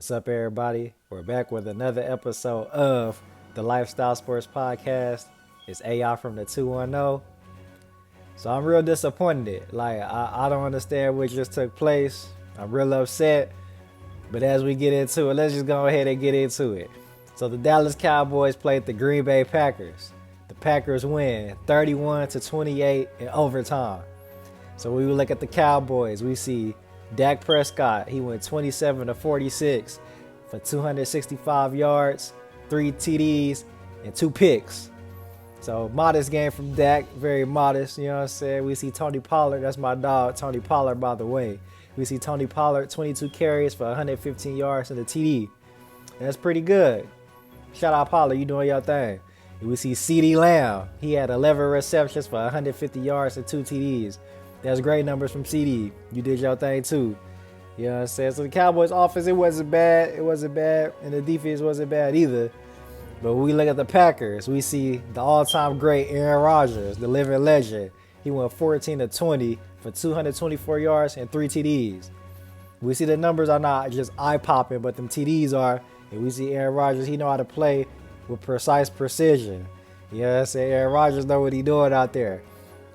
What's up, everybody? We're back with another episode of the Lifestyle Sports Podcast. It's AI from the 210. So I'm real disappointed. I don't understand what just took place. I'm real upset. But as we get into it, let's just go ahead and get into it. So the Dallas Cowboys played the Green Bay Packers. The Packers win 31-28 in overtime. So when we look at the Cowboys, we see Dak Prescott. He went 27-46 for 265 yards, 3 TDs, and 2 picks. So modest game from Dak, very modest. You know what I'm saying? We see Tony Pollard. That's my dog, Tony Pollard, by the way. We see Tony Pollard, 22 carries for 115 yards and a TD. That's pretty good. Shout out Pollard, you doing your thing. And we see CeeDee Lamb. He had 11 receptions for 150 yards and 2 TDs. That's great numbers from CD. You did your thing too. You know what I'm saying? So the Cowboys offense, it wasn't bad. It wasn't bad. And the defense wasn't bad either. But when we look at the Packers, we see the all-time great Aaron Rodgers, the living legend. He went 14-20 for 224 yards and 3 TDs. We see the numbers are not just eye-popping, but them TDs are. And we see Aaron Rodgers, he know how to play with precise precision. You know what I'm saying? Aaron Rodgers know what he doing out there.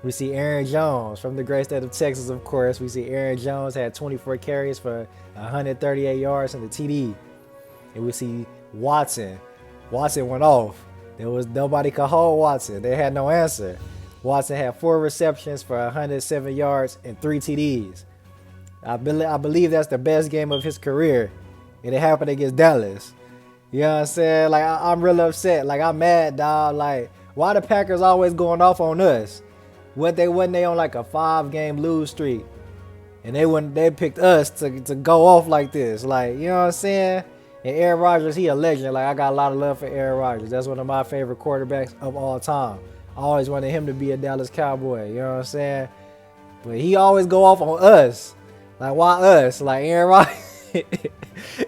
We see Aaron Jones from the great state of Texas, of course. We see Aaron Jones had 24 carries for 138 yards and a TD. And we see Watson. Watson went off. There was nobody could hold Watson. They had no answer. Watson had 4 receptions for 107 yards and 3 TDs. I believe that's the best game of his career. And it happened against Dallas. You know what I'm saying? I'm real upset. I'm mad, dog. Why the Packers always going off on us? Wasn't they on a 5-game lose streak, and they picked us to go off like this, you know what I'm saying? And Aaron Rodgers, he a legend. I got a lot of love for Aaron Rodgers. That's one of my favorite quarterbacks of all time. I always wanted him to be a Dallas Cowboy. You know what I'm saying? But he always go off on us. Why us? Aaron Rodgers,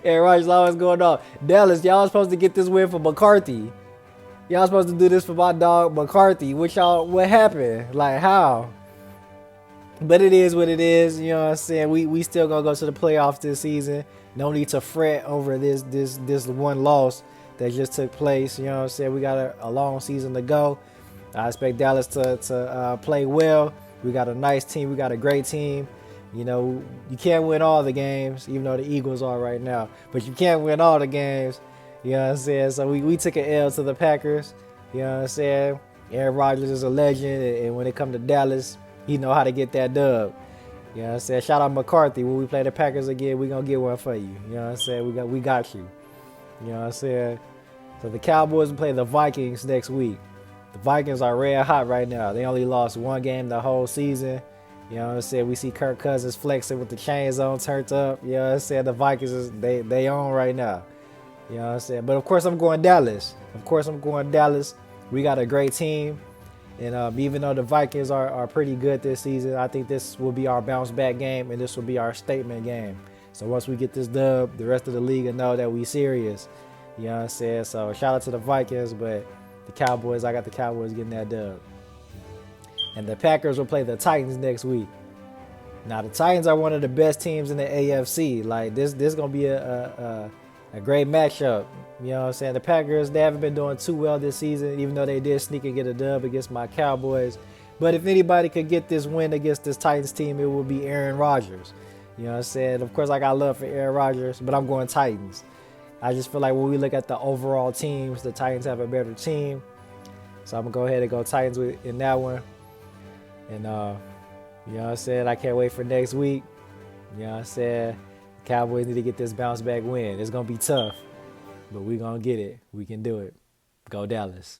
Aaron Rodgers always going off. Dallas, y'all supposed to get this win for McCarthy. Y'all supposed to do this for my dog McCarthy. What happened? How? But it is what it is. You know what I'm saying? We still gonna go to the playoffs this season. No need to fret over this one loss that just took place. You know what I'm saying? We got a long season to go. I expect Dallas to play well. We got a nice team. We got a great team. You know, you can't win all the games, even though the Eagles are right now. But you can't win all the games. You know what I'm saying? So we took an L to the Packers. You know what I'm saying? Aaron Rodgers is a legend, and when it comes to Dallas, he know how to get that dub. You know what I'm saying? Shout out McCarthy. When we play the Packers again, we going to get one for you. You know what I'm saying? We got you. You know what I'm saying? So the Cowboys will play the Vikings next week. The Vikings are red hot right now. They only lost 1 game the whole season. You know what I'm saying? We see Kirk Cousins flexing with the chains on, turned up. You know what I'm saying? The Vikings, they on right now. You know what I'm saying? But of course, I'm going Dallas. We got a great team. And even though the Vikings are pretty good this season, I think this will be our bounce back game, and this will be our statement game. So once we get this dub, the rest of the league will know that we serious. You know what I'm saying? So shout out to the Vikings, but the Cowboys, I got the Cowboys getting that dub. And the Packers will play the Titans next week. Now the Titans are one of the best teams in the AFC. This gonna be a great matchup. You know what I'm saying? The Packers, they haven't been doing too well this season, even though they did sneak and get a dub against my Cowboys. But if anybody could get this win against this Titans team, it would be Aaron Rodgers. You know what I'm saying? Of course, I got love for Aaron Rodgers, but I'm going Titans. I just feel like when we look at the overall teams, the Titans have a better team. So I'm going to go ahead and go Titans in that one. And, you know what I'm saying? I can't wait for next week. You know what I'm saying? The Cowboys need to get this bounce back win. It's going to be tough. But we're going to get it. We can do it. Go Dallas.